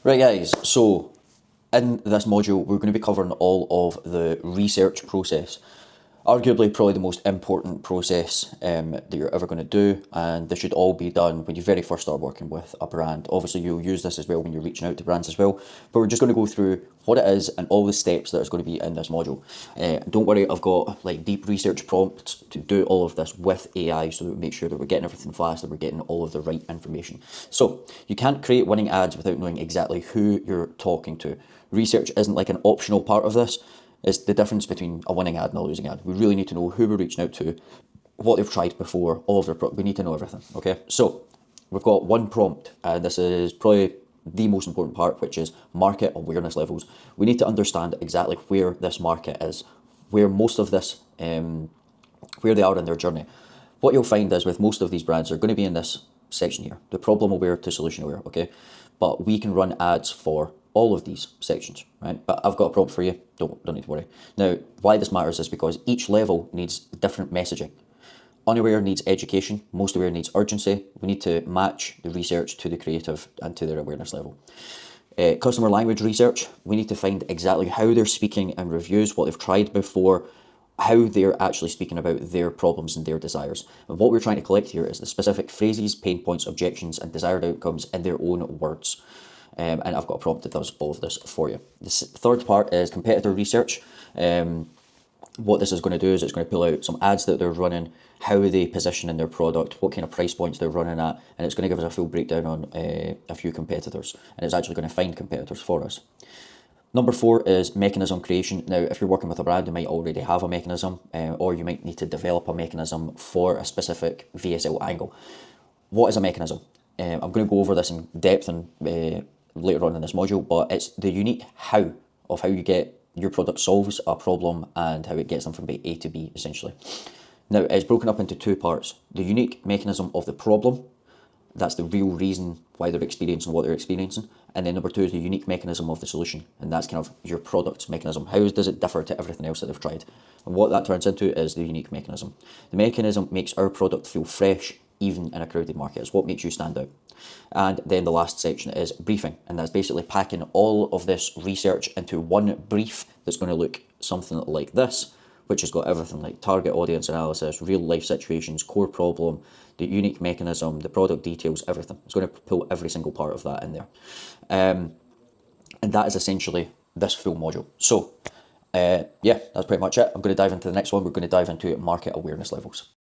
Right guys, so in this module we're going to be covering all of the research process. Arguably probably the most important process that you're ever going to do, and this should all be done when you very first start working with a brand. Obviously you'll use this as well when you're reaching out to brands as well, but we're just going to go through what it is and all the steps that is going to be in this module. Don't worry, I've got like deep research prompts to do all of this with AI, so that we make sure that we're getting everything fast, that we're getting all of the right information. So you can't create winning ads without knowing exactly who you're talking to. Research isn't like an optional part of this. It's the difference between a winning ad and a losing ad. We really need to know who we're reaching out to, what they've tried before, all of their we need to know everything, okay? So we've got one prompt, and this is probably the most important part, which is market awareness levels. We need to understand exactly where this market is, where most of this, where they are in their journey. What you'll find is with most of these brands, they're going to be in this section here, the problem aware to solution aware, okay? But we can run ads for all of these sections, right? But I've got a prompt for you, don't need to worry. Now, why this matters is because each level needs different messaging. Unaware needs education, most aware needs urgency. We need to match the research to the creative and to their awareness level. Customer language research, we need to find exactly how they're speaking in reviews, what they've tried before, how they're actually speaking about their problems and their desires. And what we're trying to collect here is the specific phrases, pain points, objections, and desired outcomes in their own words. And I've got a prompt that does all of this for you. The third part is competitor research. What this is going to do is it's going to pull out some ads that they're running, how they position in their product, what kind of price points they're running at, and it's going to give us a full breakdown on a few competitors, and it's actually going to find competitors for us. Number 4 is mechanism creation. Now, if you're working with a brand, you might already have a mechanism, or you might need to develop a mechanism for a specific VSL angle. What is a mechanism? I'm going to go over this in depth and later on in this module, but it's the unique how of how you get your product solves a problem and how it gets them from A to B, essentially. Now, it's broken up into 2 parts. The unique mechanism of the problem, that's the real reason why they're experiencing what they're experiencing. And then number 2 is the unique mechanism of the solution, and that's kind of your product's mechanism. How does it differ to everything else that they've tried? And what that turns into is the unique mechanism. The mechanism makes our product feel fresh, even in a crowded market. It's what makes you stand out. And then the last section is briefing, and that's basically packing all of this research into one brief that's going to look something like this, which has got everything like target audience analysis, real life situations, core problem, the unique mechanism, the product details, everything. It's going to pull every single part of that in there. And that is essentially this full module. So yeah, that's pretty much it. I'm going to dive into the next one. We're going to dive into market awareness levels.